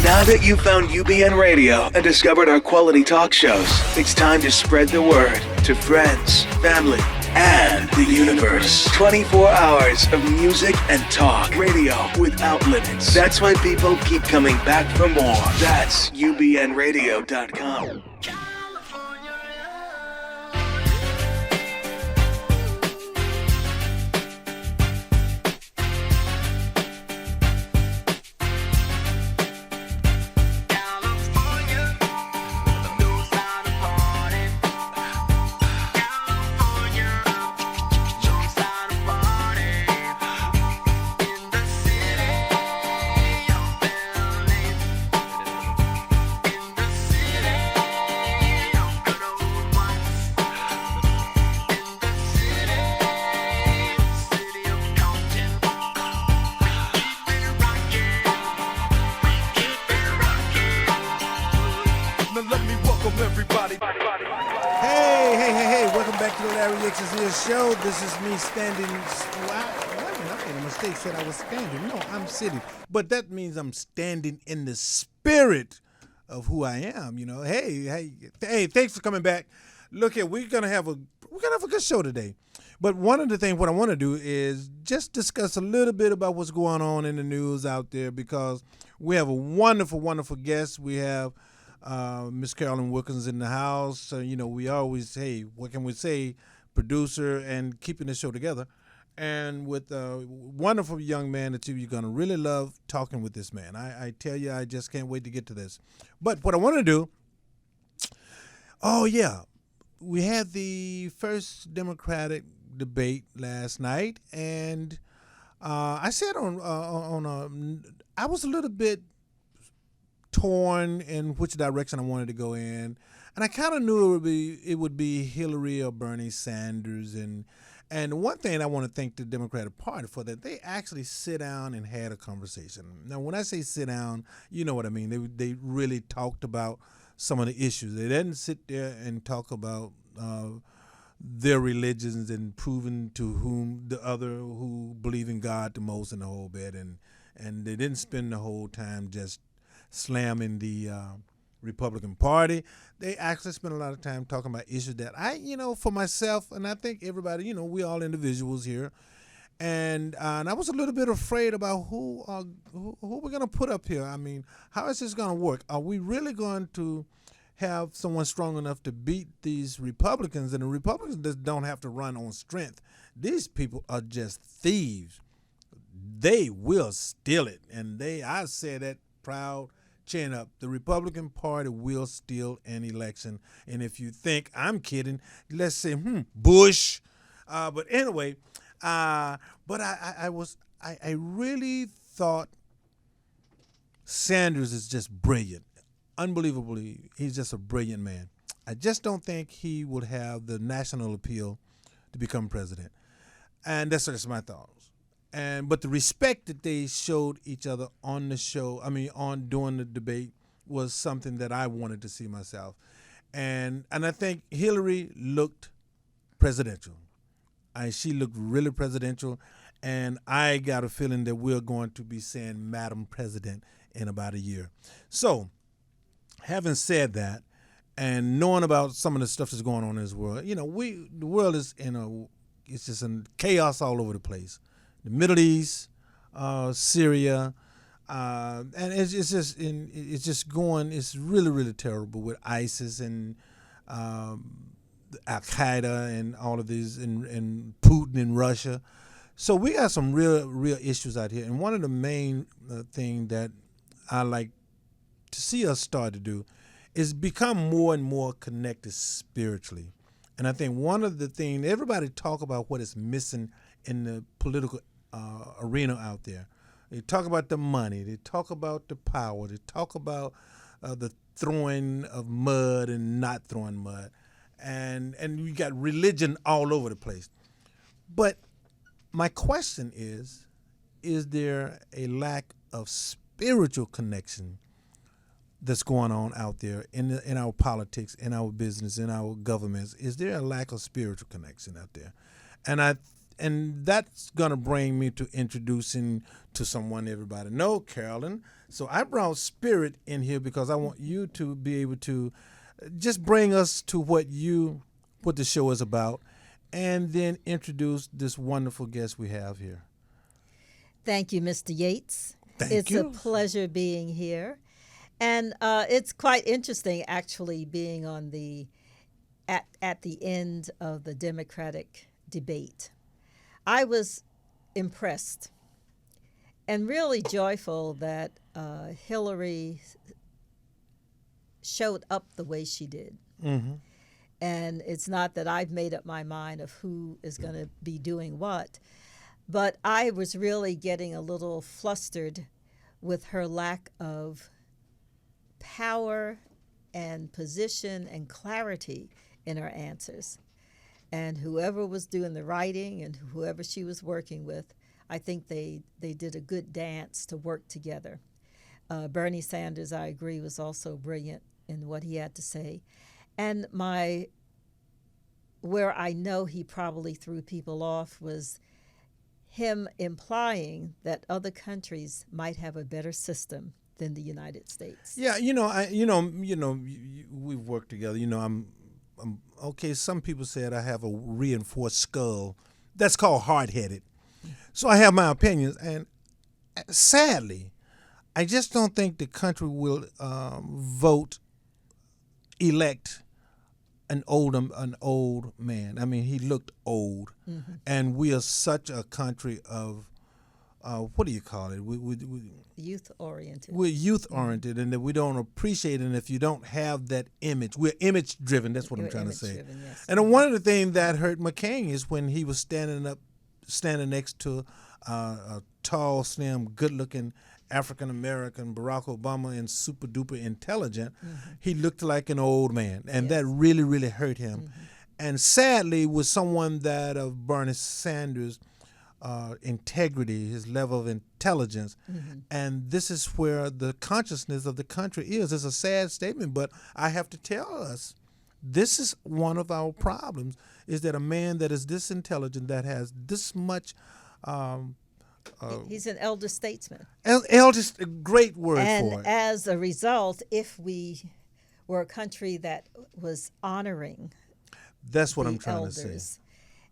Now that you've found UBN Radio and discovered our quality talk shows, it's time to spread the word to friends, family, and the universe. 24 hours of music and talk. Radio without limits. That's why people keep coming back for more. That's ubnradio.com. Show. This is me standing. I made a mistake. Said I was standing. No, I'm sitting. But that means I'm standing in the spirit of who I am. You know. Hey. Thanks for coming back. Look here, we're gonna have a good show today. But one of the things what I want to do is just discuss a little bit about what's going on in the news out there, because we have a wonderful, wonderful guest. We have Miss Carolyn Wilkins in the house. We always, what can we say? Producer and keeping the show together, and with a wonderful young man that you're going to really love talking with this man. I tell you, I just can't wait to get to this. But what I want to do, we had the first Democratic debate last night, and I said I was a little bit torn in which direction I wanted to go in. And I kind of knew it would be Hillary or Bernie Sanders. And one thing I want to thank the Democratic Party for, that they actually sit down and had a conversation. Now, when I say sit down, you know what I mean. They really talked about some of the issues. They didn't sit there and talk about their religions and proving to whom the other who believe in God the most in the whole bit. And they didn't spend the whole time just slamming the Republican Party. They actually spent a lot of time talking about issues that for myself, and I think everybody, we all individuals here, and I was a little bit afraid about who we're going to put up here. I mean, how is this going to work? Are we really going to have someone strong enough to beat these Republicans? And the Republicans just don't have to run on strength. These people are just thieves. They will steal it, and I say that proud. Chin up. The Republican Party will steal an election. And if you think I'm kidding, let's say, Bush. But anyway, I really thought Sanders is just brilliant. Unbelievably, he's just a brilliant man. I just don't think he would have the national appeal to become president. And that's just my thoughts. But the respect that they showed each other on the show, during the debate, was something that I wanted to see myself. And I think Hillary looked presidential. She looked really presidential, and I got a feeling that we're going to be saying Madam President in about a year. So, having said that, and knowing about some of the stuff that's going on in this world, the world is it's just in chaos all over the place. The Middle East, Syria, and it's just going. It's really, really terrible with ISIS and Al Qaeda and all of these, and Putin in Russia. So we got some real issues out here. And one of the main thing that I like to see us start to do is become more and more connected spiritually. And I think one of the things, everybody talk about what is missing in the political arena out there. They talk about the money. They talk about the power. They talk about the throwing of mud and not throwing mud. And you got religion all over the place. But my question is there a lack of spiritual connection that's going on out there in our politics, in our business, in our governments? Is there a lack of spiritual connection out there? And and that's gonna bring me to introducing to someone everybody know, Carolyn. So I brought Spirit in here because I want you to be able to just bring us to what the show is about, and then introduce this wonderful guest we have here. Thank you, Mr. Yates. Thank you. It's a pleasure being here. And it's quite interesting, actually, being on at the end of the Democratic debate. I was impressed and really joyful that Hillary showed up the way she did. Mm-hmm. And it's not that I've made up my mind of who is going to be doing what, but I was really getting a little flustered with her lack of power and position and clarity in her answers. And whoever was doing the writing and whoever she was working with, I think they did a good dance to work together. Bernie Sanders, I agree, was also brilliant in what he had to say. And where I know he probably threw people off was him implying that other countries might have a better system than the United States. Yeah, we've worked together. I'm okay. Some people said I have a reinforced skull. That's called hard-headed. So I have my opinions, and sadly, I just don't think the country will elect an old man. I mean, he looked old, Mm-hmm. and we are such a country of what do you call it? Youth oriented. We're youth oriented, and that we don't appreciate it. And if you don't have that image, we're image driven. That's what I'm trying to say. Yes. And one of the things that hurt McCain is when he was standing next to a tall, slim, good-looking African American Barack Obama and super duper intelligent. Mm-hmm. He looked like an old man, and Yes. that really, really hurt him. Mm-hmm. And sadly, with someone that of Bernie Sanders' integrity, his level of intelligence, Mm-hmm. and this is where the consciousness of the country is. It's a sad statement, but I have to tell us, this is one of our problems, is that a man that is this intelligent, that has this much He's an elder statesman. eldest, a great word And for it. as a result, if we were a country that was honoring That's what the I'm trying elders, to say.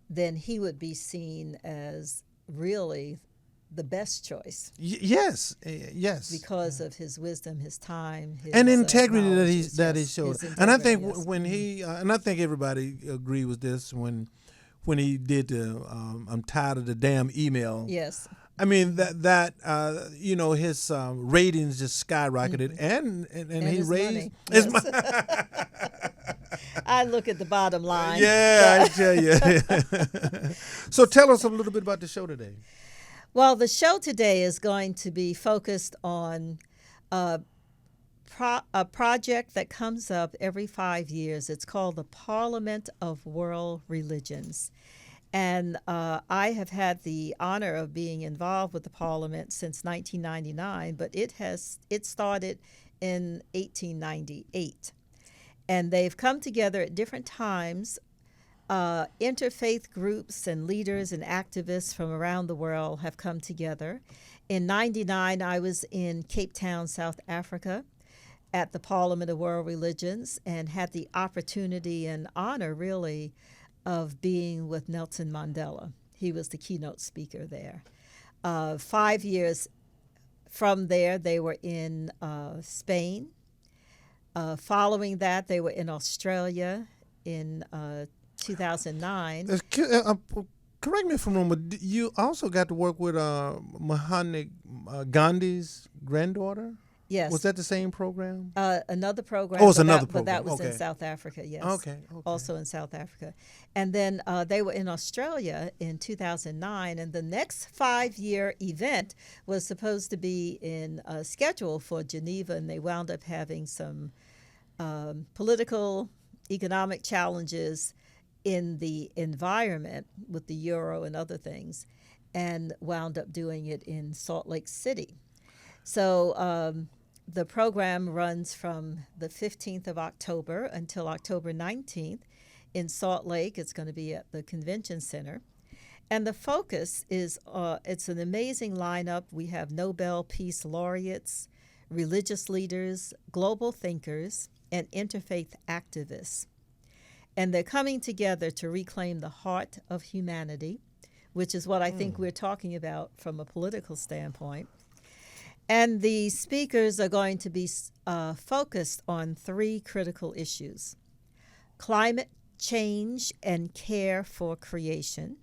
then he would be seen as really the best choice Yes, because of his wisdom, his time, his and integrity knowledge, that he yes, showed. his And I integrity, think yes. when he and I think everybody agree with this when he did the I'm tired of the damn email. Yes. I mean his ratings just skyrocketed, and he his raised money. his Yes. money. I look at the bottom line. Yeah, I tell you. So tell us a little bit about the show today. Well, the show today is going to be focused on a project that comes up every 5 years. It's called the Parliament of World Religions. And I have had the honor of being involved with the Parliament since 1999, but it started in 1898. And they've come together at different times. Interfaith groups and leaders and activists from around the world have come together. In 99, I was in Cape Town, South Africa, at the Parliament of World Religions, and had the opportunity and honor, really, of being with Nelson Mandela. He was the keynote speaker there. 5 years from there, they were in Spain. Following that, they were in Australia in 2009. Correct me if I'm wrong, but you also got to work with Mahatma Gandhi's granddaughter? Yes. Was that the same program? Another program. Oh, it's but another But that program. was in Okay. South Africa, yes. Okay. Also in South Africa. And then they were in Australia in 2009. And the next 5-year event was supposed to be scheduled for Geneva. And they wound up having some political, economic challenges in the environment with the euro and other things, and wound up doing it in Salt Lake City. So the program runs from the 15th of October until October 19th in Salt Lake. It's going to be at the Convention Center. And the focus is it's an amazing lineup. We have Nobel Peace Laureates, religious leaders, global thinkers, and interfaith activists. And they're coming together to reclaim the heart of humanity, which is what I think we're talking about from a political standpoint. And the speakers are going to be focused on 3 critical issues: climate change and care for creation,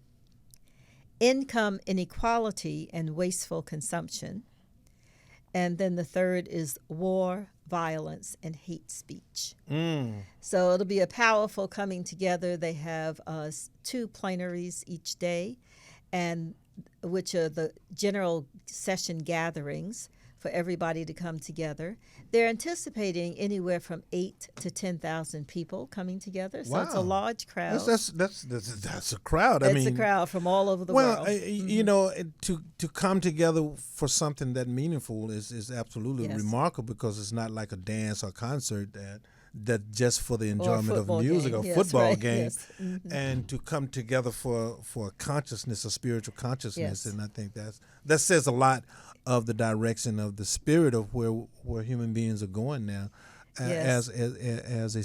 income inequality and wasteful consumption, and then the third is war, violence, and hate speech. So it'll be a powerful coming together. They have 2 plenaries each day, and which are the general session gatherings for everybody to come together. They're anticipating anywhere from 8 to 10,000 people coming together. So it's a Wow. large crowd. That's a crowd. It's a crowd from all over the world. You know, to come together for something that meaningful is absolutely Yes. remarkable, because it's not like a dance or concert that just for the enjoyment of football music game. or Yes, football right. game, Yes. and to come together for a consciousness, a spiritual consciousness. Yes. And I think that says a lot of the direction of the spirit of where human beings are going now, Yes. as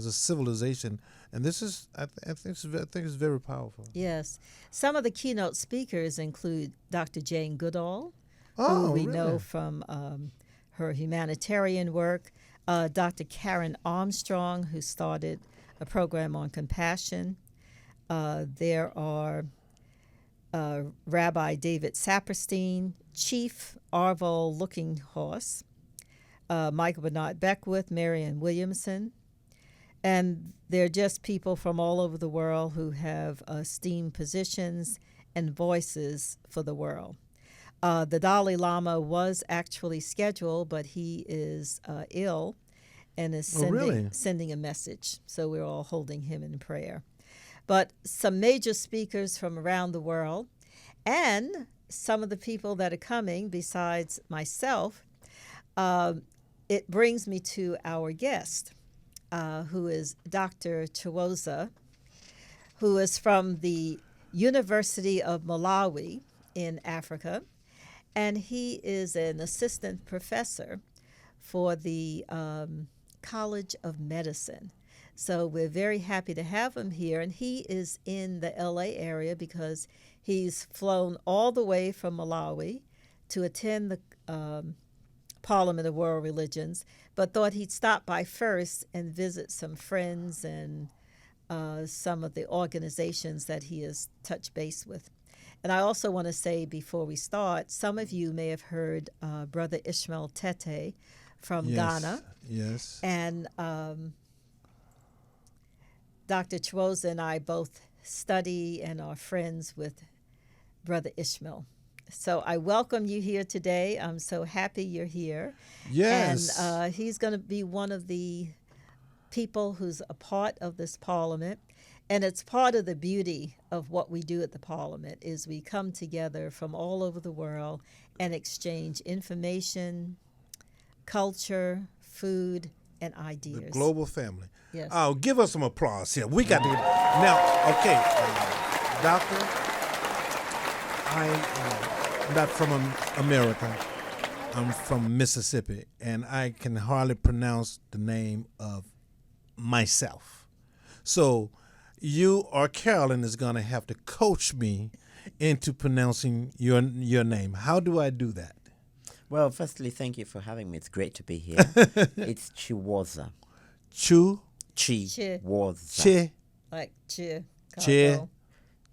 a civilization. And this is I think it's very powerful. Yes. Some of the keynote speakers include Dr. Jane Goodall, who Oh, we really? know from her humanitarian work, Dr. Karen Armstrong, who started a program on compassion. There are Rabbi David Saperstein, Chief Arvo Lookinghorse, Michael Bernard Beckwith, Marianne Williamson. And they're just people from all over the world who have esteemed positions and voices for the world. The Dalai Lama was actually scheduled, but he is ill and is really? sending a message. So we're all holding him in prayer. But some major speakers from around the world, and some of the people that are coming besides myself, it brings me to our guest, who is Dr. Chiwoza, who is from the University of Malawi in Africa, and he is an assistant professor for the College of Medicine. So we're very happy to have him here, and he is in the LA area because he's flown all the way from Malawi to attend the Parliament of World Religions, but thought he'd stop by first and visit some friends and some of the organizations that he has touched base with. And I also want to say before we start, some of you may have heard Brother Ishmael Tete from Ghana. Yes. And Dr. Chiwoza and I both study and are friends with Brother Ishmael. So I welcome you here today. I'm so happy you're here. Yes. And he's going to be one of the people who's a part of this parliament. And it's part of the beauty of what we do at the parliament is we come together from all over the world and exchange information, culture, food, and ideas. The global family. Yes. Oh, give us some applause here. We got to now. Okay, doctor, I'm not from America. I'm from Mississippi, and I can hardly pronounce the name of myself. So, you or Carolyn is going to have to coach me into pronouncing your name. How do I do that? Well, firstly, thank you for having me. It's great to be here. It's Chiwoza. Chiwoza. Like cheer. Che.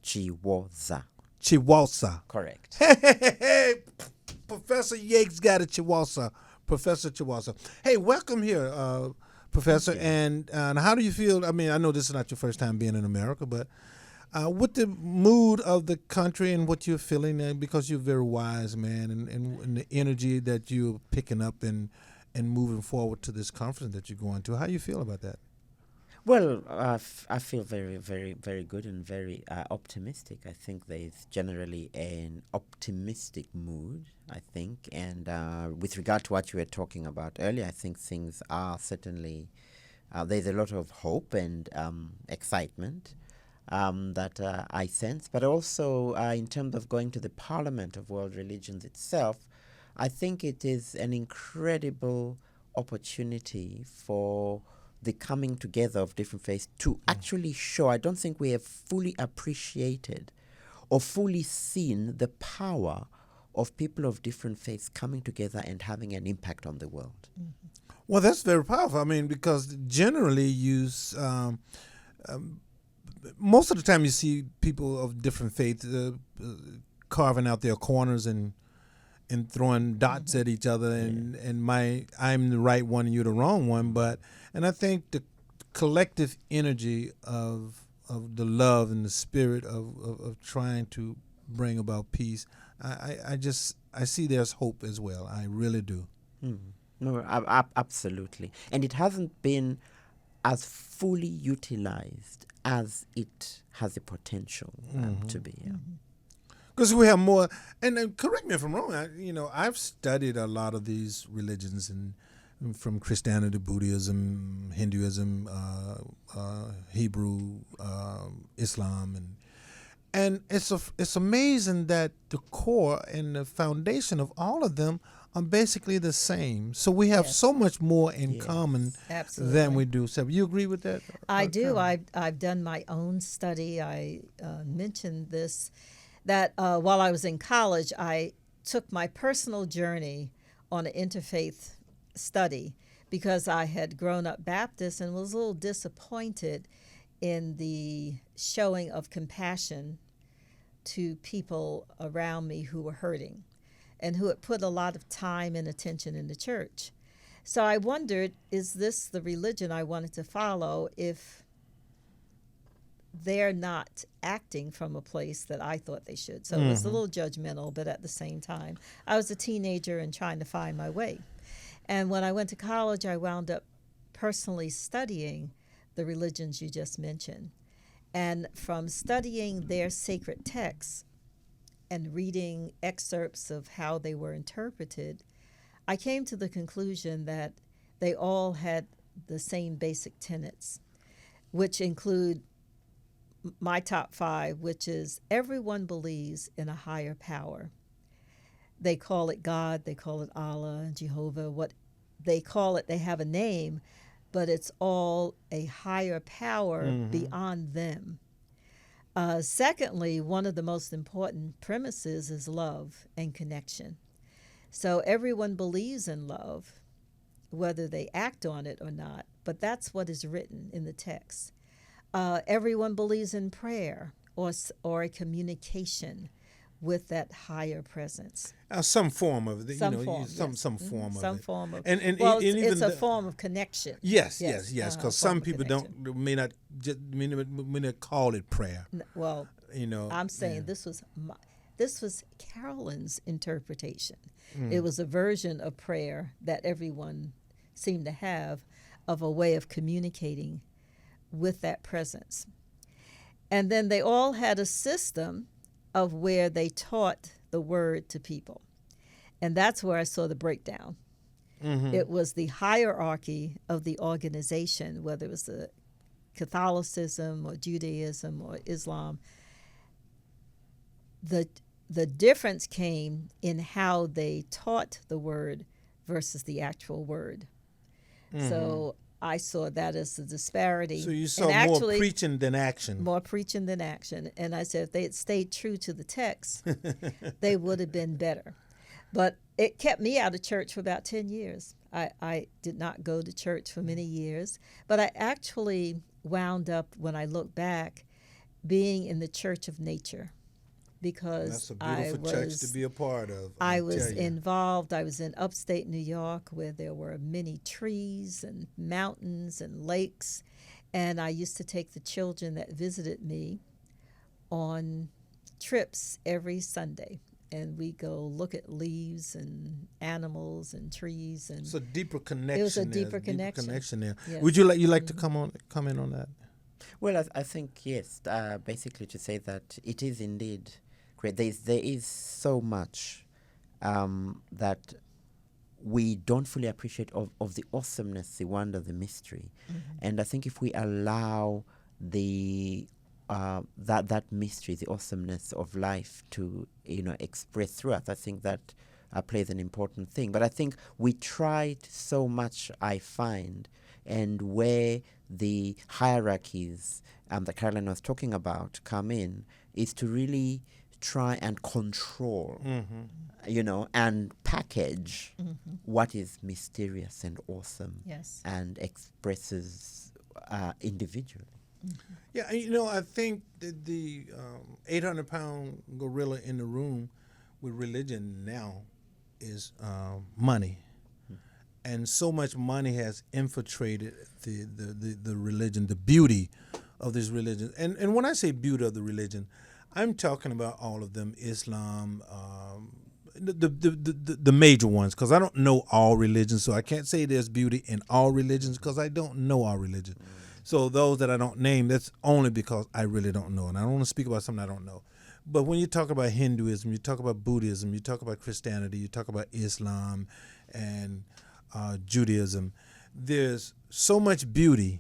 Chiwoza. Chiwoza. Correct. Hey, Professor Yates got a Chiwoza. Professor Chiwoza. Hey, welcome here, Professor. And how do you feel? I mean, I know this is not your first time being in America, but with the mood of the country and what you're feeling, because you're a very wise man, and the energy that you're picking up and moving forward to this conference that you're going to, how do you feel about that? Well, I feel very, very, very good and very optimistic. I think there is generally an optimistic mood, I think. And with regard to what you were talking about earlier, I think things are certainly, there's a lot of hope and excitement. that I sense. But also in terms of going to the Parliament of World Religions itself, I think it is an incredible opportunity for the coming together of different faiths to actually show. I don't think we have fully appreciated or fully seen the power of people of different faiths coming together and having an impact on the world. Well, that's very powerful. I mean, because generally most of the time you see people of different faiths carving out their corners and throwing dots at each other, and I'm the right one and you're the wrong one. And I think the collective energy of the love and the spirit of trying to bring about peace, I see there's hope as well. I really do. No, absolutely. And it hasn't been as fully utilized as it has the potential to be. Yeah. Because we have more, and correct me if I'm wrong, I've studied a lot of these religions, and from Christianity, Buddhism, Hinduism, Hebrew, Islam, and it's amazing that the core and the foundation of all of them are basically the same. So we have so much more in common than we do. So you agree with that? I do. I've done my own study. I mentioned this, that while I was in college, I took my personal journey on an interfaith study because I had grown up Baptist and was a little disappointed in the showing of compassion to people around me who were hurting and who had put a lot of time and attention in the church. So I wondered, is this the religion I wanted to follow if they're not acting from a place that I thought they should? So it was a little judgmental, but at the same time, I was a teenager and trying to find my way. And when I went to college, I wound up personally studying the religions you just mentioned. And from studying their sacred texts and reading excerpts of how they were interpreted, I came to the conclusion that they all had the same basic tenets, which include my top 5, which is everyone believes in a higher power. They call it God, they call it Allah, Jehovah, what they call it, they have a name, but it's all a higher power beyond them. Secondly, one of the most important premises is love and connection. So everyone believes in love, whether they act on it or not, but that's what is written in the text. Everyone believes in prayer or a communication with that higher presence. Some form of it. Some form of it. Some form of it. And it's a form of connection. Yes. Because some people may not call it prayer. Well, I'm saying this was Carolyn's interpretation. It was a version of prayer that everyone seemed to have, of a way of communicating with that presence. And then they all had a system of where they taught the word to people. And that's where I saw the breakdown. It was the hierarchy of the organization, whether it was the Catholicism or Judaism or Islam. The difference came in how they taught the word versus the actual word. So I saw that as a disparity. So you saw more preaching than action. More preaching than action. And I said if they had stayed true to the text, they would have been better. But it kept me out of church for about 10 years. I did not go to church for many years. But I actually wound up, when I look back, being in the Church of Nature. Because that's a beautiful church to be a part of. I was involved. I was in upstate New York, where there were many trees and mountains and lakes, and I used to take the children that visited me on trips every Sunday, and we go look at leaves and animals and trees. And it's a deeper connection. It was a deeper connection there. Yes. Would you like to comment on that? Well, I think yes. Basically, to say that it is indeed great. There is so much that we don't fully appreciate of the awesomeness, the wonder, the mystery. And I think if we allow the that mystery, the awesomeness of life, to express through us. I think that plays an important thing. But I think we tried so much, I find, and where the hierarchies that Caroline was talking about come in, is to really try and control, and package what is mysterious and awesome, Yes. and expresses individually. Yeah, I think that the 800-pound gorilla in the room with religion now is money. And so much money has infiltrated the religion, the beauty of this religion. And when I say beauty of the religion, I'm talking about all of them: Islam, the major ones, because I don't know all religions, so I can't say there's beauty in all religions because I don't know all religions. So those that I don't name, that's only because I really don't know, and I don't want to speak about something I don't know. But when you talk about Hinduism, you talk about Buddhism, you talk about Christianity, you talk about Islam and Judaism, there's so much beauty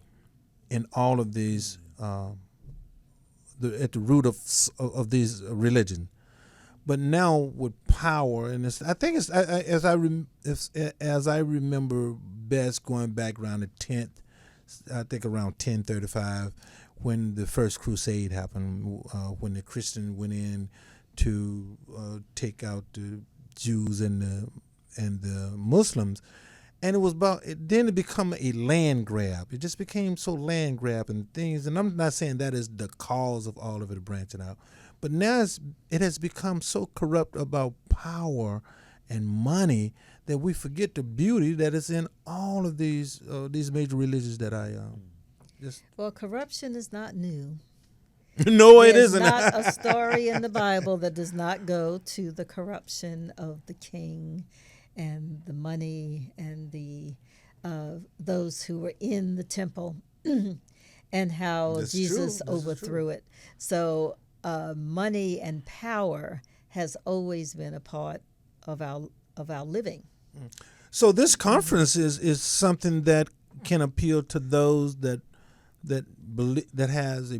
in all of these, at the root of these religions. But now with power, and I think it's as I remember best, going back around the 10th, I think around 1035, when the first crusade happened, when the Christian went in to take out the Jews and the Muslims, and it was then it became a land grab. It just became so land grab and things. And I'm not saying that is the cause of all of it branching out, but now it has become so corrupt about power and money that we forget the beauty that is in all of these major religions that I just. Well, corruption is not new. No, it There's isn't. not a story in the Bible that does not go to the corruption of the king and the money and the those who were in the temple and how That's Jesus true. overthrew it. So money and power has always been a part of our living. So this conference is something that can appeal to those that has a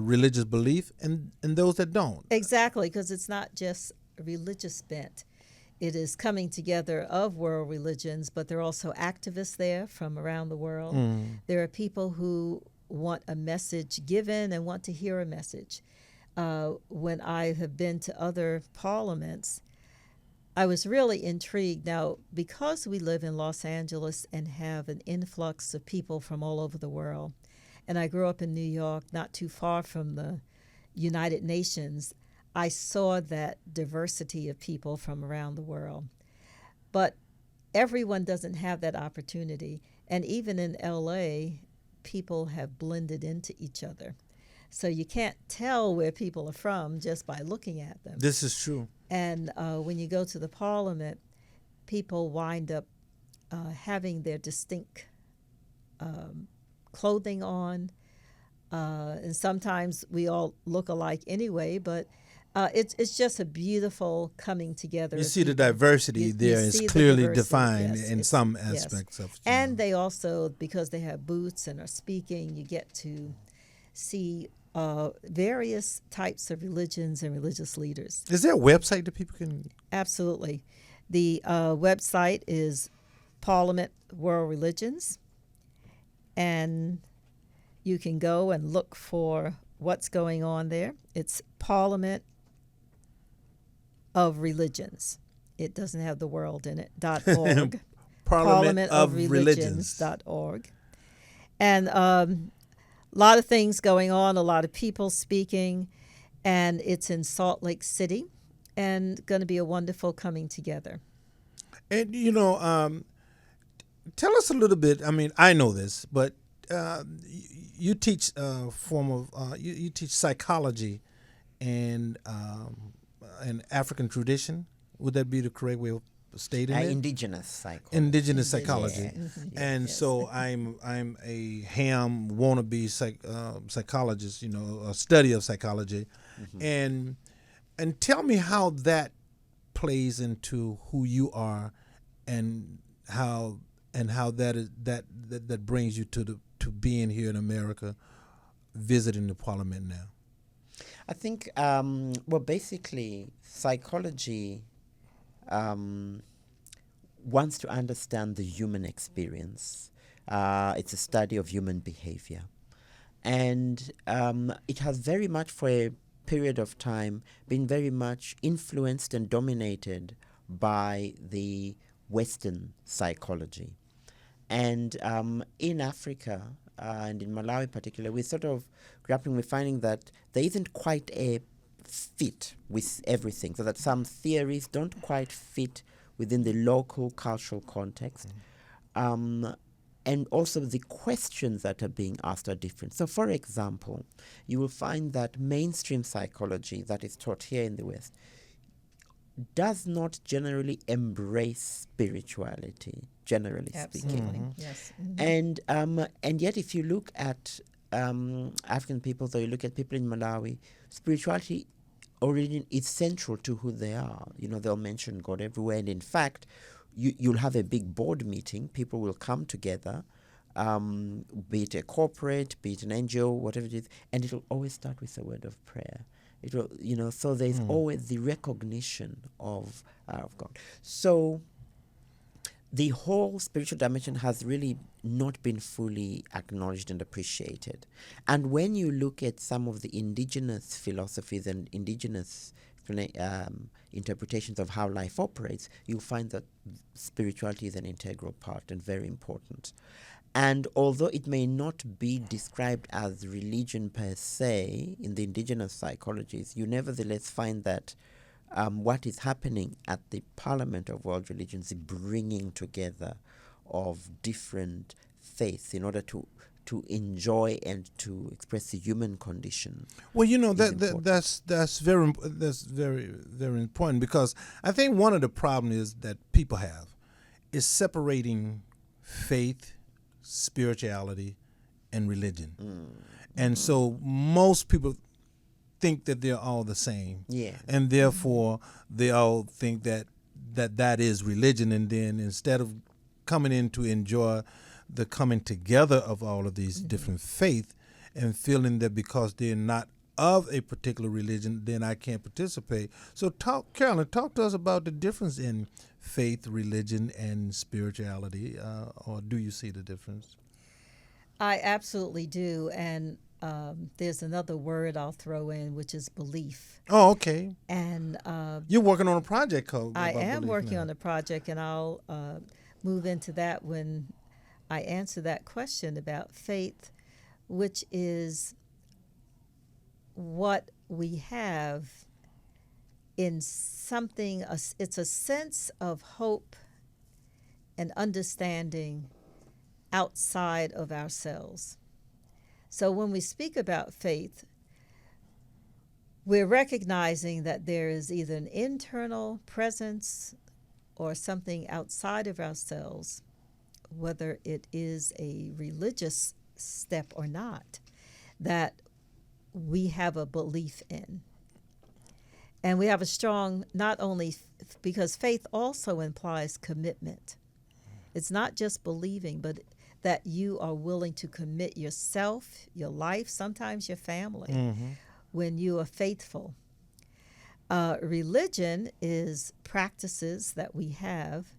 religious belief and those that don't. Exactly, because it's not just religious bent. It is coming together of world religions, but there are also activists there from around the world. There are people who want a message given and want to hear a message. When I have been to other parliaments, I was really intrigued. Now, because we live in Los Angeles and have an influx of people from all over the world, and I grew up in New York, not too far from the United Nations, I saw that diversity of people from around the world. But everyone doesn't have that opportunity. And even in LA, people have blended into each other. So you can't tell where people are from just by looking at them. This is true. And when you go to the parliament, people wind up having their distinct clothing on. And sometimes we all look alike anyway, but it's just a beautiful coming together. You see the diversity there is clearly defined in some aspects of it. And they also, because they have booths and are speaking, you get to see various types of religions and religious leaders. Is there a website that people can? Absolutely. The website is Parliament World Religions, and you can go and look for what's going on there. It's Parliament of Religions. It doesn't have the world in it. .org. Parliamentofreligions.org. And a lot of things going on, a lot of people speaking, and it's in Salt Lake City, and going to be a wonderful coming together. And tell us a little bit. I mean, I know this, but you teach you teach psychology and an African tradition. Would that be the correct way of stating it? Indigenous psychology. Indigenous psychology. Yeah. And so I'm a ham wannabe psychologist, a study of psychology. And tell me how that plays into who you are and how that is that brings you to being here in America, visiting the parliament now. I think, well, basically, psychology wants to understand the human experience. It's a study of human behavior. And it has very much, for a period of time, been very much influenced and dominated by the Western psychology. And in Africa, and in Malawi in particular, we're sort of grappling with finding that there isn't quite a fit with everything, so that some theories don't quite fit within the local cultural context. And also the questions that are being asked are different. So, for example, you will find that mainstream psychology that is taught here in the West does not generally embrace spirituality, generally speaking. Absolutely. Yes. Mm-hmm. And yet, if you look at African people, or you look at people in Malawi, spirituality origin is central to who they are. You know, they'll mention God everywhere, and in fact, you'll have a big board meeting. People will come together, be it a corporate, be it an NGO, whatever it is, and it'll always start with a word of prayer. It will, you know, so there's always the recognition of God. So the whole spiritual dimension has really not been fully acknowledged and appreciated. And when you look at some of the indigenous philosophies and indigenous interpretations of how life operates, you'll find that spirituality is an integral part and very important. And although it may not be described as religion per se in the indigenous psychologies, you nevertheless find that what is happening at the Parliament of World Religions is bringing together of different faiths in order to enjoy and to express the human condition. Well, you know, that's very very important, because I think one of the problems is that people have is separating faith, spirituality, and religion. And so most people think that they're all the same. Yeah. And therefore they all think that is religion, and then instead of coming in to enjoy the coming together of all of these different faiths and feeling that because they're not of a particular religion, then I can't participate. So Carolyn, talk to us about the difference in faith, religion, and spirituality, or do you see the difference? I absolutely do. And there's another word I'll throw in, which is belief. Oh, okay. And you're working on a project called I am working on a project, and I'll move into that when I answer that question about faith, which is what we have in something. It's a sense of hope and understanding outside of ourselves. So when we speak about faith, we're recognizing that there is either an internal presence or something outside of ourselves, whether it is a religious step or not, that we have a belief in. And we have a strong, not only because faith also implies commitment. It's not just believing, but that you are willing to commit yourself, your life, sometimes your family, when you are faithful. Religion is practices that we have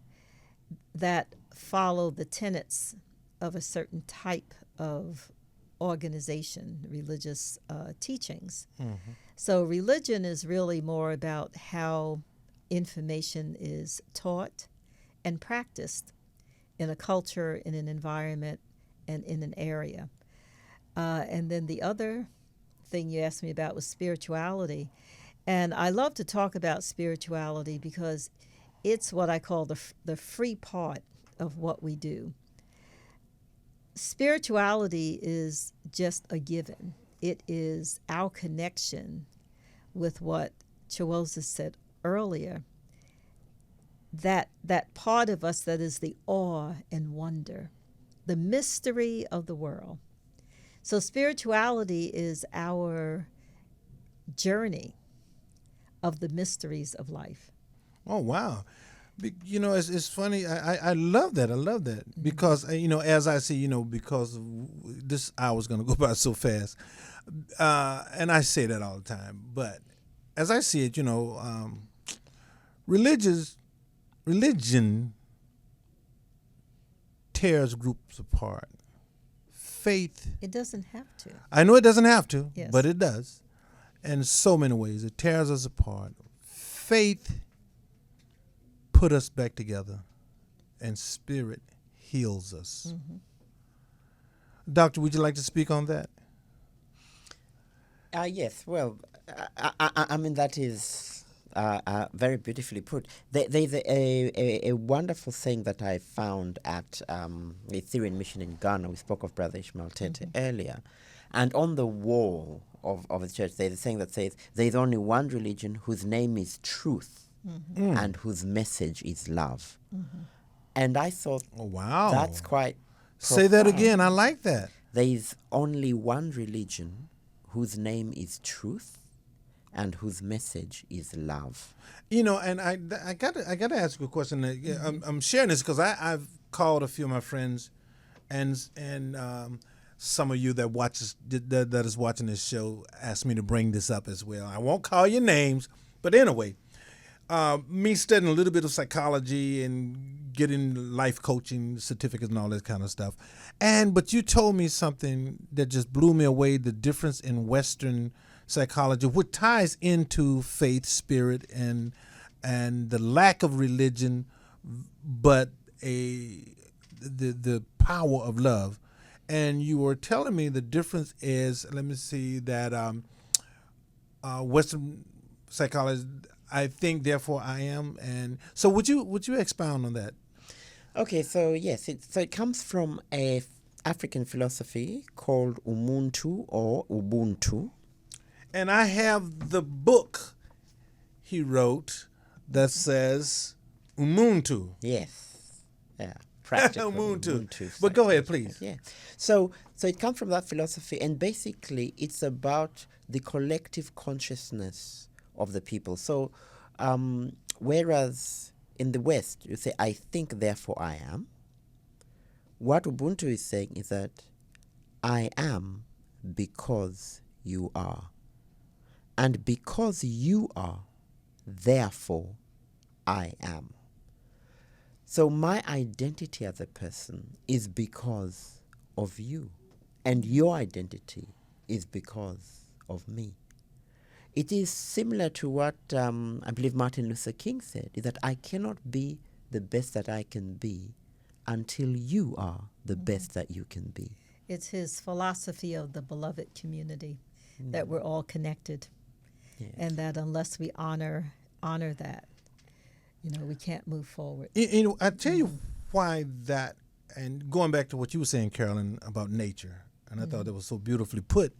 that follow the tenets of a certain type of organization, religious teachings. So religion is really more about how information is taught and practiced in a culture, in an environment, and in an area. And then the other thing you asked me about was spirituality. And I love to talk about spirituality because it's what I call the free part of what we do. Spirituality is just a given. It is our connection with what Chiwoza said earlier, that part of us that is the awe and wonder, the mystery of the world. So spirituality is our journey of the mysteries of life. Oh, wow. It's funny. I love that. I love that because as I see, because this hour's gonna go by so fast, and I say that all the time. But as I see it, religion tears groups apart. Faith. It doesn't have to. I know it doesn't have to, Yes. but it does. In so many ways, it tears us apart. Faith put us back together, and spirit heals us. Mm-hmm. Doctor, would you like to speak on that? Yes, well, I mean, that is very beautifully put. There's a wonderful saying that I found at the Syrian mission in Ghana. We spoke of Brother Ishmael Tete earlier. And on the wall of the church, there's a saying that says, there's only one religion whose name is truth and whose message is love. And I thought, Oh, wow. that's quite Say that profound. again. I like that. There is only one religion whose name is truth and whose message is love. And I gotta ask you a question. I'm sharing this because I've called a few of my friends, and some of you that is watching this show asked me to bring this up as well. I won't call your names, but anyway, me studying a little bit of psychology and getting life coaching certificates and all that kind of stuff. But you told me something that just blew me away, the difference in Western psychology, which ties into faith, spirit, and the lack of religion, but the power of love. And you were telling me the difference is, let me see, that Western psychology, I think, therefore I am. And so would you expound on that? Okay, so yes, it comes from a African philosophy called Umuntu or Ubuntu. And I have the book he wrote that says Umuntu. Yes, yeah, practical Ubuntu. But go ahead, please. Yeah, so it comes from that philosophy, and basically it's about the collective consciousness of the people. So, whereas in the West you say, I think, therefore I am, what Ubuntu is saying is that I am because you are. And because you are, therefore I am. So my identity as a person is because of you. And your identity is because of me. It is similar to what I believe Martin Luther King said, is that I cannot be the best that I can be until you are the best that you can be. It's his philosophy of the beloved community, that we're all connected. Yes. And that unless we honor that, we can't move forward. I tell you why that, and going back to what you were saying, Carolyn, about nature, and I thought that was so beautifully put,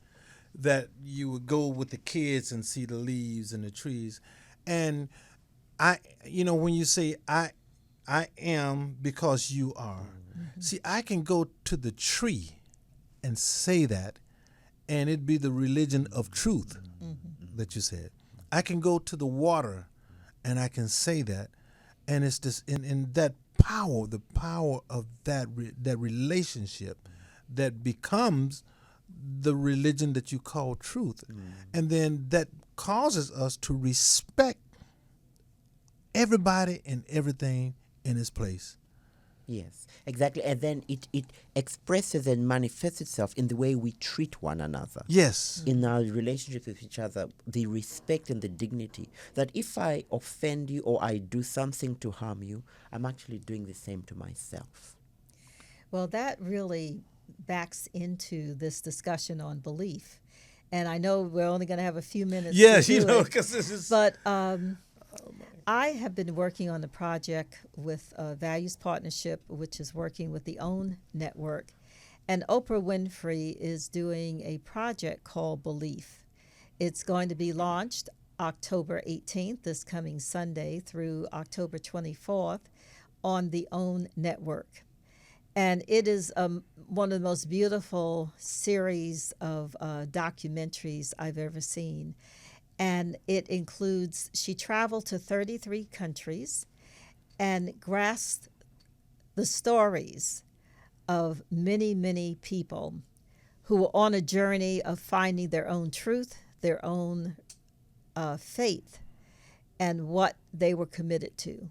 that you would go with the kids and see the leaves and the trees. And when you say I am because you are, see, I can go to the tree and say that, and it'd be the religion of truth that you said. I can go to the water and I can say that, and it's this in that power, the power of that relationship that becomes the religion that you call truth. And then that causes us to respect everybody and everything in its place. Yes, exactly. And then it expresses and manifests itself in the way we treat one another. Yes. In our relationship with each other, the respect and the dignity. That if I offend you or I do something to harm you, I'm actually doing the same to myself. Well, that really backs into this discussion on belief. And I know we're only going to have a few minutes Yes, to do it, because this is... but I have been working on the project with Values Partnership, which is working with the OWN Network. And Oprah Winfrey is doing a project called Belief. It's going to be launched October 18th, this coming Sunday, through October 24th on the OWN Network. And it is one of the most beautiful series of documentaries I've ever seen. And it includes, she traveled to 33 countries, and grasp the stories of many, many people who were on a journey of finding their own truth, their own faith, and what they were committed to.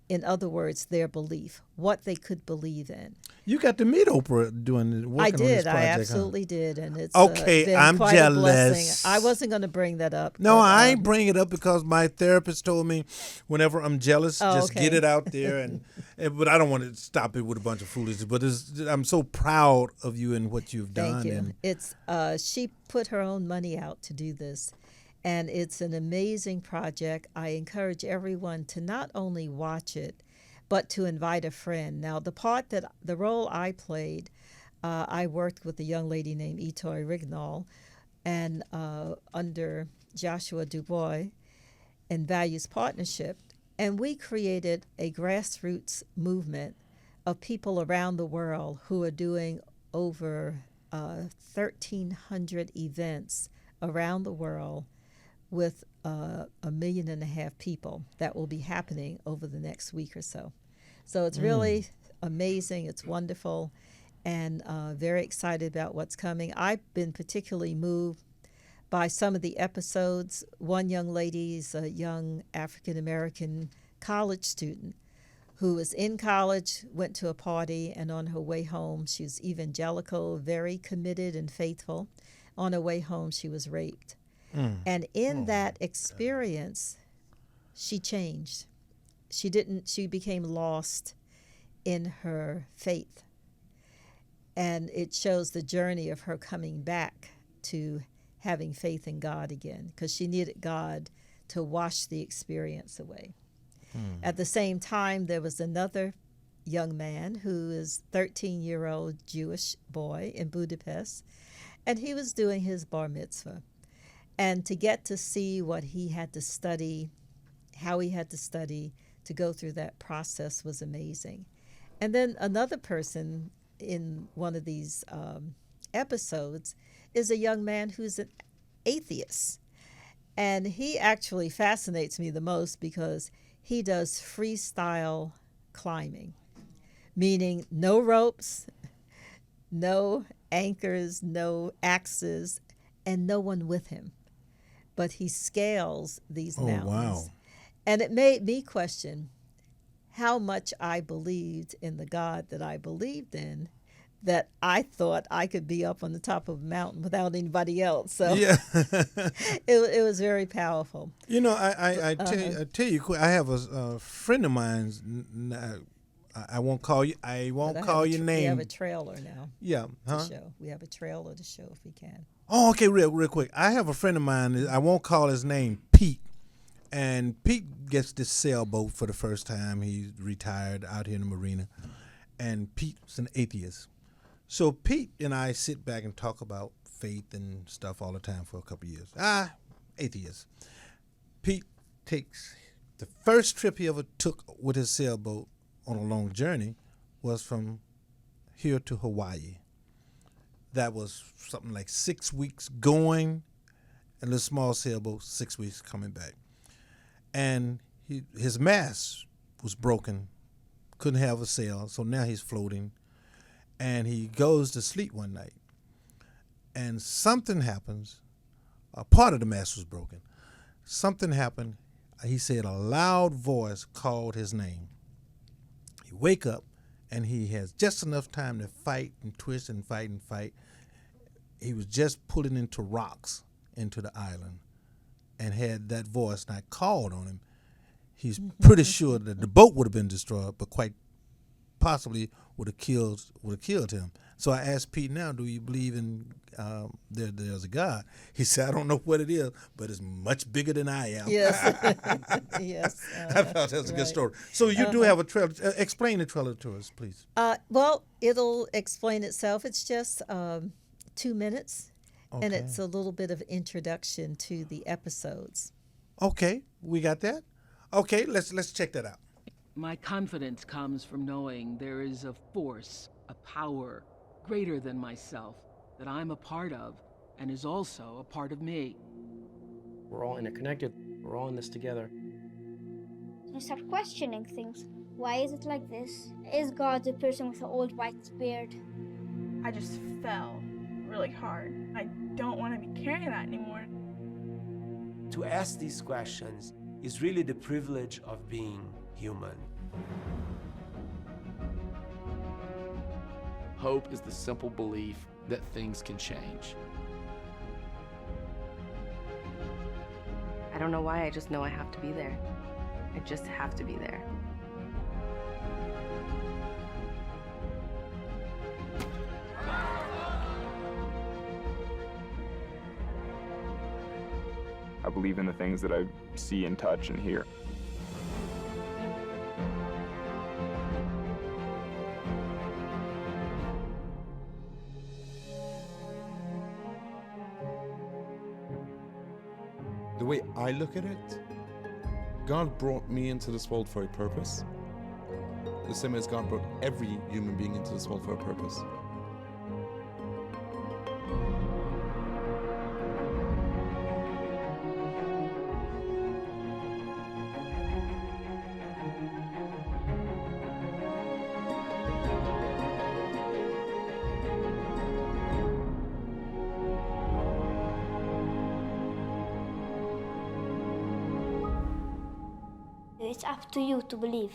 In other words, their belief, what they could believe in. You got to meet Oprah working I on this did. I project, absolutely did, and it's Okay, been I'm quite a blessing. jealous. I wasn't going to bring that up. No, but, I ain't bring it up because my therapist told me whenever I'm jealous, just okay. get it out there. But I don't want to stop it with a bunch of foolishness. But I'm so proud of you and what you've done. Thank you. And It's she put her own money out to do this, and it's an amazing project. I encourage everyone to not only watch it, but to invite a friend. Now, the role I played, I worked with a young lady named Itoy Rignall, and under Joshua Dubois in Values Partnership, and we created a grassroots movement of people around the world who are doing over 1,300 events around the world with 1.5 million people that will be happening over the next week or so. So it's really amazing. It's wonderful, and very excited about what's coming. I've been particularly moved by some of the episodes. One young lady's a young African-American college student who was in college, went to a party, and on her way home, she was evangelical, very committed and faithful. On her way home, she was raped. And in that experience, she changed. She became lost in her faith. And it shows the journey of her coming back to having faith in God again, because she needed God to wash the experience away. At the same time, there was another young man who is a 13-year-old Jewish boy in Budapest, and he was doing his bar mitzvah. And to get to see what he had to study, how he had to study to go through that process was amazing. And then another person in one of these episodes is a young man who's an atheist. And he actually fascinates me the most because he does freestyle climbing, meaning no ropes, no anchors, no axes, and no one with him. But he scales these mountains. Wow. And it made me question how much I believed in the God that I believed in, that I thought I could be up on the top of a mountain without anybody else. So yeah. it was very powerful. You know, I tell you quick, I have a friend of mine. I won't call you. I won't call your name. We have a trailer now. Yeah. To Huh? show. We have a trailer to show if we can. Oh, okay. Real quick. I have a friend of mine. I won't call his name. Pete. And Pete gets this sailboat for the first time. He's retired out here in the marina. And Pete's an atheist. So Pete and I sit back and talk about faith and stuff all the time for a couple of years. Atheist. Pete takes the first trip he ever took with his sailboat on a long journey was from here to Hawaii. That was something like 6 weeks going, and this small sailboat, 6 weeks coming back. And his mast was broken, couldn't have a sail, so now he's floating. And he goes to sleep one night, and something happens. A part of the mast was broken. Something happened. He said a loud voice called his name. He wake up, and he has just enough time to fight and twist and fight and fight. He was just pulling into rocks into the island, and had that voice not called on him, he's pretty sure that the boat would have been destroyed, but quite possibly would have killed him. So I asked Pete, now, do you believe in there's a God? He said, I don't know what it is, but it's much bigger than I am. Yes. Yes. I thought that was a good story. So you do have a trailer. Explain the trailer to us, please. Well, it'll explain itself. It's just 2 minutes, and it's a little bit of introduction to the episodes. Okay, we got that. Okay, let's check that out. My confidence comes from knowing there is a force, a power greater than myself that I'm a part of and is also a part of me. We're all interconnected. We're all in this together. You start questioning things. Why is it like this? Is God the person with the old white beard? I just fell really hard. I don't want to be carrying that anymore. To ask these questions is really the privilege of being human. Hope is the simple belief that things can change. I don't know why, I just know I have to be there. I just have to be there. I believe in the things that I see and touch and hear. The way I look at it, God brought me into this world for a purpose, the same as God brought every human being into this world for a purpose. It's up to you to believe.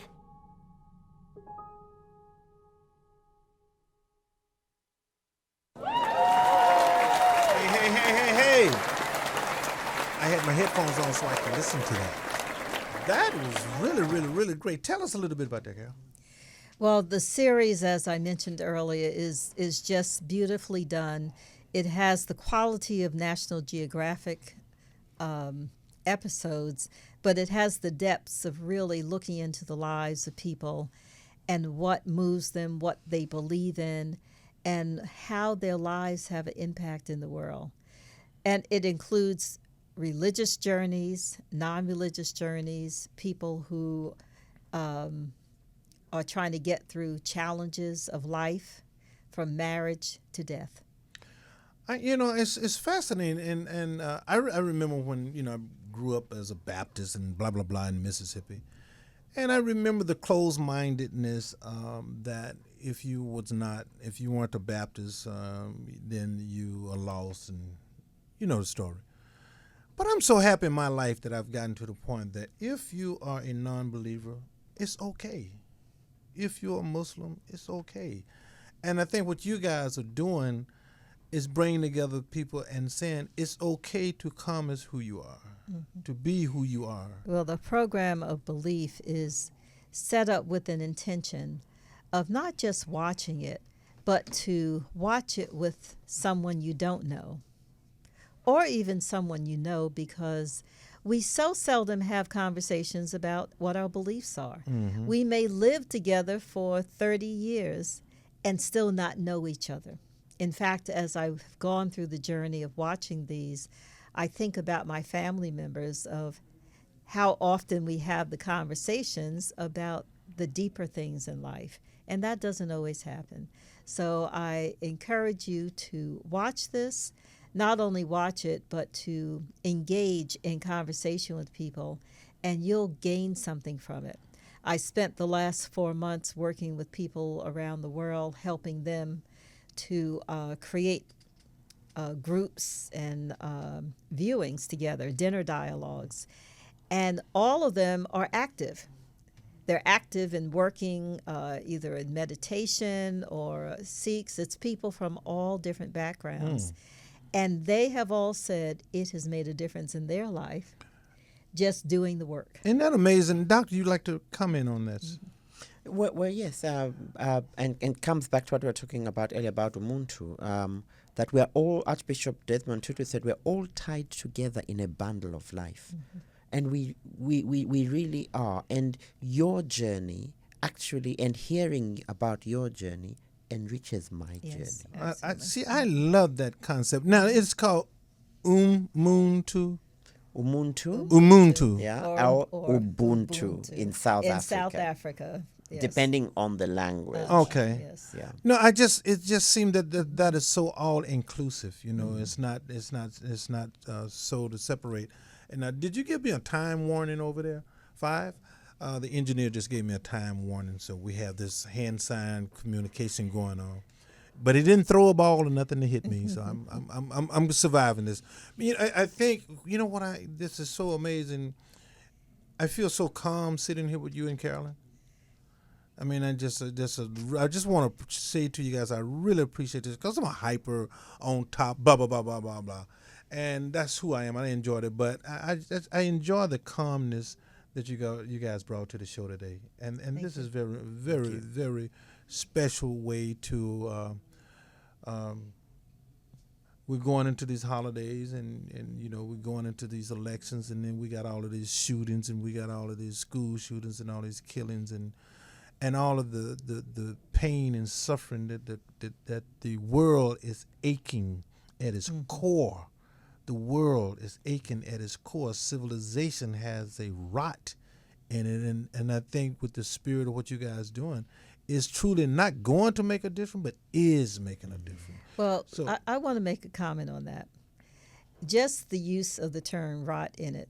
Hey. I had my headphones on so I could listen to that. That was really great. Tell us a little bit about that, Carol. Well, the series, as I mentioned earlier, is just beautifully done. It has the quality of National Geographic episodes, but it has the depths of really looking into the lives of people and what moves them, what they believe in, and how their lives have an impact in the world. And it includes religious journeys, non-religious journeys, people who are trying to get through challenges of life, from marriage to death. It's fascinating, and I remember when I grew up as a Baptist and blah blah blah in Mississippi, and I remember the closed-mindedness that if you weren't a Baptist, then you are lost, and you know the story. But I'm so happy in my life that I've gotten to the point that if you are a non-believer, it's okay. If you're a Muslim, it's okay. And I think what you guys are doing is bringing together people and saying it's okay to come as who you are, to be who you are. Well, the program of belief is set up with an intention of not just watching it, but to watch it with someone you don't know, or even someone you know, because we so seldom have conversations about what our beliefs are. Mm-hmm. We may live together for 30 years and still not know each other. In fact, as I've gone through the journey of watching these, I think about my family members, of how often we have the conversations about the deeper things in life, and that doesn't always happen. So I encourage you to watch this, not only watch it, but to engage in conversation with people, and you'll gain something from it. I spent the last 4 months working with people around the world, helping them to create groups and viewings together, dinner dialogues. And all of them are active. They're active in working either in meditation or Sikhs. It's people from all different backgrounds. And they have all said it has made a difference in their life just doing the work. Isn't that amazing? Doctor, you'd like to comment on this? Well, yes, and comes back to what we were talking about earlier about Ubuntu, that we're all, Archbishop Desmond Tutu said, we're all tied together in a bundle of life. And we really are. And your journey, actually, and hearing about your journey enriches my journey. I love that concept. Now, it's called Ubuntu. Ubuntu. Yeah, or Ubuntu in South Africa. In South Africa. Yes. Depending on the language. Okay. Yes. Yeah. No, it just seemed that is so all inclusive. It's not so to separate. And did you give me a time warning over there? 5? The engineer just gave me a time warning, so we have this hand sign communication going on. But he didn't throw a ball or nothing to hit me, so I'm surviving this. I think this is so amazing. I feel so calm sitting here with you and Carolyn. I mean, I just want to say to you guys, I really appreciate this because I'm a hyper on top, blah blah blah blah blah blah, and that's who I am. I enjoyed it, but I enjoy the calmness that you guys brought to the show today, and this is very very very special way to. We're going into these holidays, and we're going into these elections, and then we got all of these shootings, and we got all of these school shootings, and all these killings, and all of the pain and suffering that the world is aching at its core. The world is aching at its core. Civilization has a rot in it, and I think with the spirit of what you guys doing, is truly not going to make a difference, but is making a difference. Well, so, I want to make a comment on that. Just the use of the term rot in it.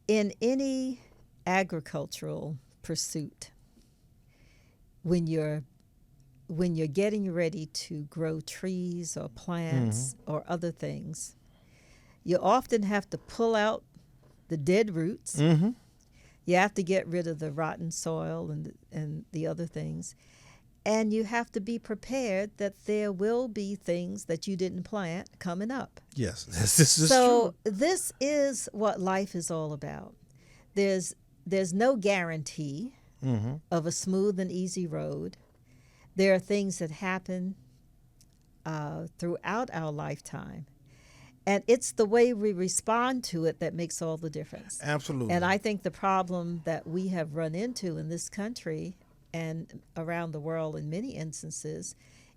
In any agricultural pursuit, when you're getting ready to grow trees or plants or other things, you often have to pull out the dead roots. Mm-hmm. You have to get rid of the rotten soil and the other things. And you have to be prepared that there will be things that you didn't plant coming up. Yes, this is so true. This is what life is all about. There's no guarantee of a smooth and easy road. There are things that happen throughout our lifetime. And it's the way we respond to it that makes all the difference. Absolutely. And I think the problem that we have run into in this country and around the world in many instances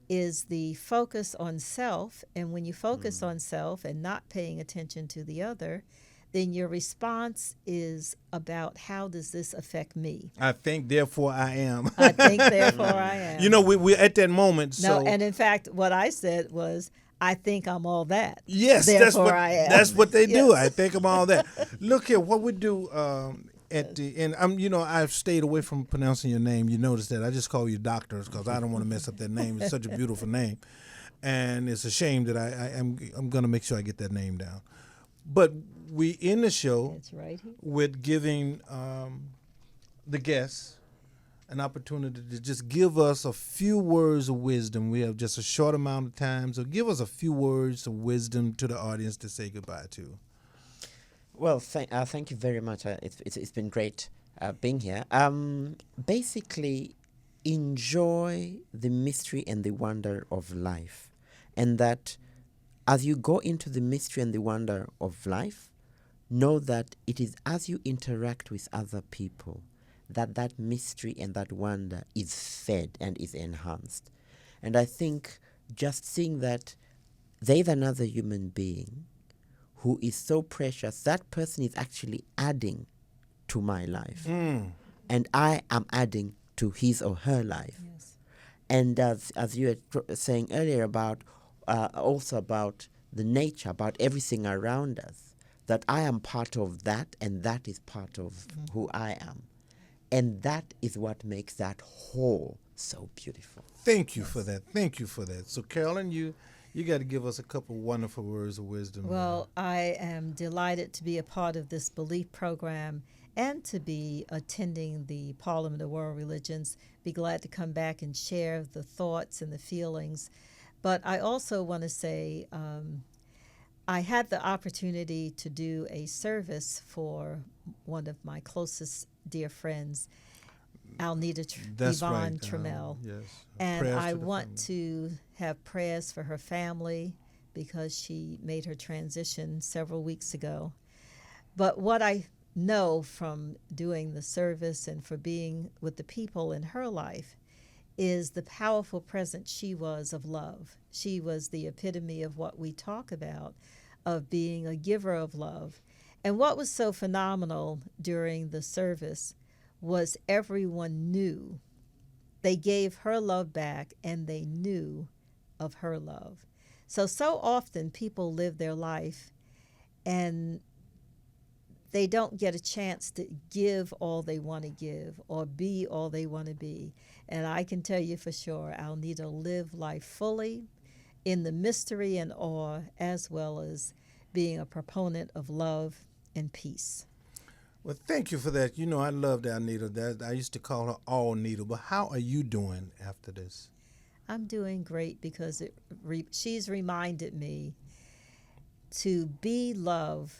is the focus on self. And when you focus on self and not paying attention to the other, then your response is about how does this affect me? I think, therefore I am. I think, therefore I am. We're at that moment. No, so. And in fact, what I said was, I think I'm all that. Yes, therefore I am. That's what they do. I think I'm all that. Look here, what we do at the end. I've stayed away from pronouncing your name. You notice that I just call you doctors because I don't want to mess up that name. It's such a beautiful name, and it's a shame that I'm going to make sure I get that name down. But we end the show with giving the guests an opportunity to just give us a few words of wisdom. We have just a short amount of time, so give us a few words of wisdom to the audience to say goodbye to. Well, thank you very much. It's been great being here. Basically, enjoy the mystery and the wonder of life, and that as you go into the mystery and the wonder of life, know that it is as you interact with other people that mystery and that wonder is fed and is enhanced. And I think just seeing that there's another human being who is so precious, that person is actually adding to my life. And I am adding to his or her life. Yes. And as you were saying earlier about also about the nature, about everything around us, that I am part of that and that is part of who I am. And that is what makes that whole so beautiful. Thank you for that. Thank you for that. So, Carolyn, you got to give us a couple wonderful words of wisdom. Well, I am delighted to be a part of this belief program and to be attending the Parliament of World Religions. Be glad to come back and share the thoughts and the feelings. But I also want to say I had the opportunity to do a service for one of my closest dear friends, Alnita Yvonne Trammell. Yes. And I want to have prayers for her family because she made her transition several weeks ago. But what I know from doing the service and for being with the people in her life is the powerful presence she was of love. She was the epitome of what we talk about, of being a giver of love. And what was so phenomenal during the service was everyone knew. They gave her love back and they knew of her love. So often people live their life and they don't get a chance to give all they want to give or be all they want to be. And I can tell you for sure, Alnita lived life fully in the mystery and awe, as well as being a proponent of love and peace. Well, thank you for that. You know, I loved Alnita. That I used to call her All Nita. But how are you doing after this? I'm doing great because she's reminded me to be love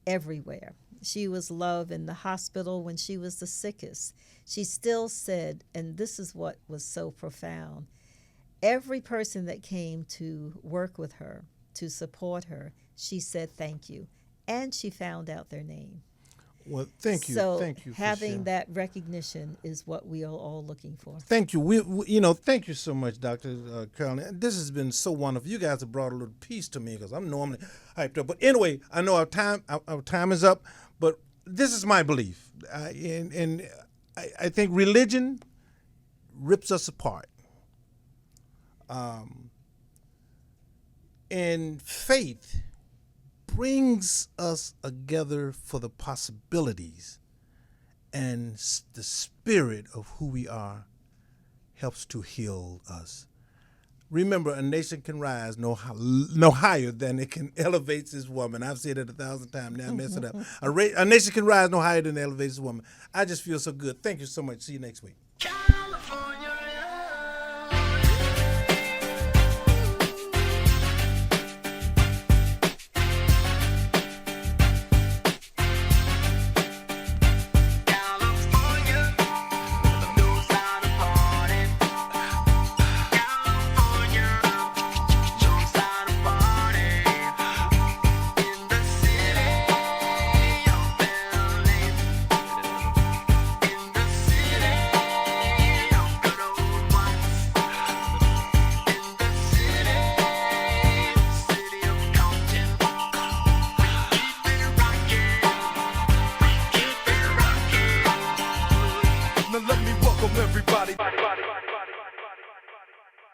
everywhere. She was love in the hospital when she was the sickest. She still said, and this is what was so profound, every person that came to work with her, to support her, she said thank you. And she found out their name. Well, thank you. So thank you for having sharing. that recognition is what we are all looking for. Thank you. Thank you so much, Dr. Carolyn. This has been so wonderful. You guys have brought a little peace to me because I'm normally hyped up. But anyway, I know our time is up. But this is my belief, and I think religion rips us apart. And faith brings us together for the possibilities, and the spirit of who we are helps to heal us. Remember, a nation can rise no higher than it can elevate this woman. I've said it 1,000 times, now I mess it up. A nation can rise no higher than it elevates this woman. I just feel so good. Thank you so much. See you next week. Now let me welcome everybody.